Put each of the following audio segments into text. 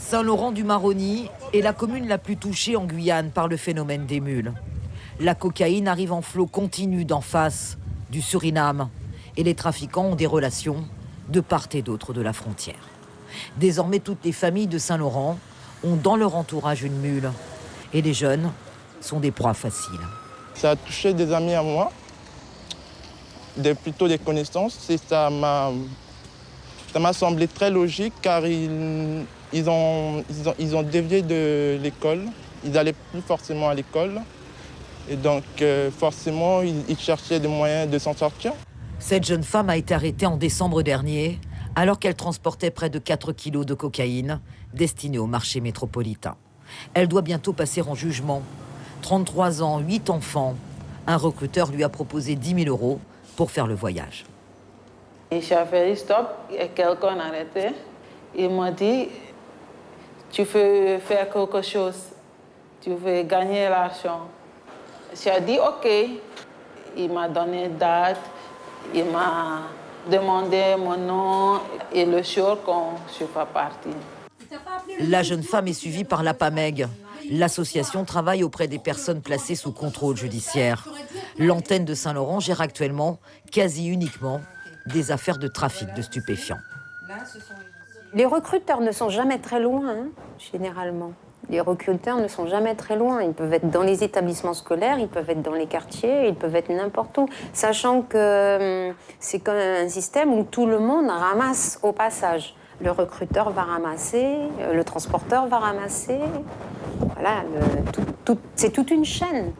Saint-Laurent-du-Maroni est la commune la plus touchée en Guyane par le phénomène des mules. La cocaïne arrive en flot continu d'en face, du Suriname, et les trafiquants ont des relations de part et d'autre de la frontière. Désormais, toutes les familles de Saint-Laurent ont dans leur entourage une mule, et les jeunes sont des proies faciles. Ça a touché des amis à moi, plutôt des connaissances, et ça m'a semblé très logique car ils ont dévié de l'école. Ils n'allaient plus forcément à l'école. Et donc, forcément, ils cherchaient des moyens de s'en sortir. Cette jeune femme a été arrêtée en décembre dernier, alors qu'elle transportait près de 4 kilos de cocaïne destinée au marché métropolitain. Elle doit bientôt passer en jugement. 33 ans, 8 enfants. Un recruteur lui a proposé 10 000 € pour faire le voyage. J'ai fait stop et quelqu'un a arrêté. Il m'a dit, tu veux faire quelque chose, tu veux gagner l'argent. J'ai dit ok. Il m'a donné une date, il m'a demandé mon nom et le jour quand je suis partie. La jeune femme est suivie par la PAMEG. L'association travaille auprès des personnes placées sous contrôle judiciaire. L'antenne de Saint-Laurent gère actuellement quasi uniquement des affaires de trafic de stupéfiants. Les recruteurs ne sont jamais très loin, hein, généralement. Les recruteurs ne sont jamais très loin. Ils peuvent être dans les établissements scolaires, ils peuvent être dans les quartiers, ils peuvent être n'importe où. Sachant que c'est quand même un système où tout le monde ramasse au passage. Le recruteur va ramasser, le transporteur va ramasser. Voilà, c'est toute une chaîne.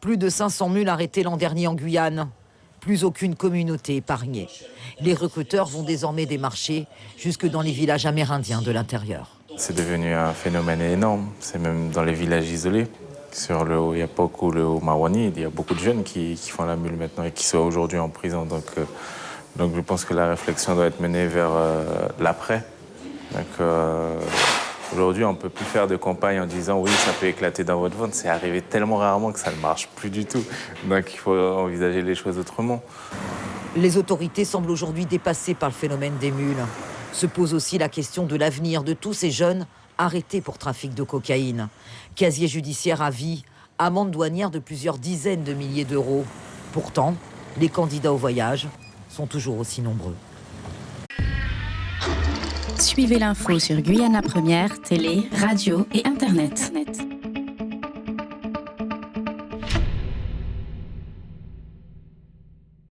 Plus de 500 mules arrêtées l'an dernier en Guyane. Plus aucune communauté épargnée. Les recruteurs vont désormais démarcher jusque dans les villages amérindiens de l'intérieur. C'est devenu un phénomène énorme. C'est même dans les villages isolés. Sur le Haut-Yapok ou le Haut-Maroni, il y a beaucoup de jeunes qui font la mule maintenant et qui sont aujourd'hui en prison. Donc je pense que la réflexion doit être menée vers l'après. Aujourd'hui, on ne peut plus faire de campagne en disant oui, ça peut éclater dans votre ventre. C'est arrivé tellement rarement que ça ne marche plus du tout. Donc il faut envisager les choses autrement. Les autorités semblent aujourd'hui dépassées par le phénomène des mules. Se pose aussi la question de l'avenir de tous ces jeunes arrêtés pour trafic de cocaïne. Casier judiciaire à vie, amende douanière de plusieurs dizaines de milliers d'euros. Pourtant, les candidats au voyage sont toujours aussi nombreux. Suivez l'info sur Guyana Première, télé, radio et Internet.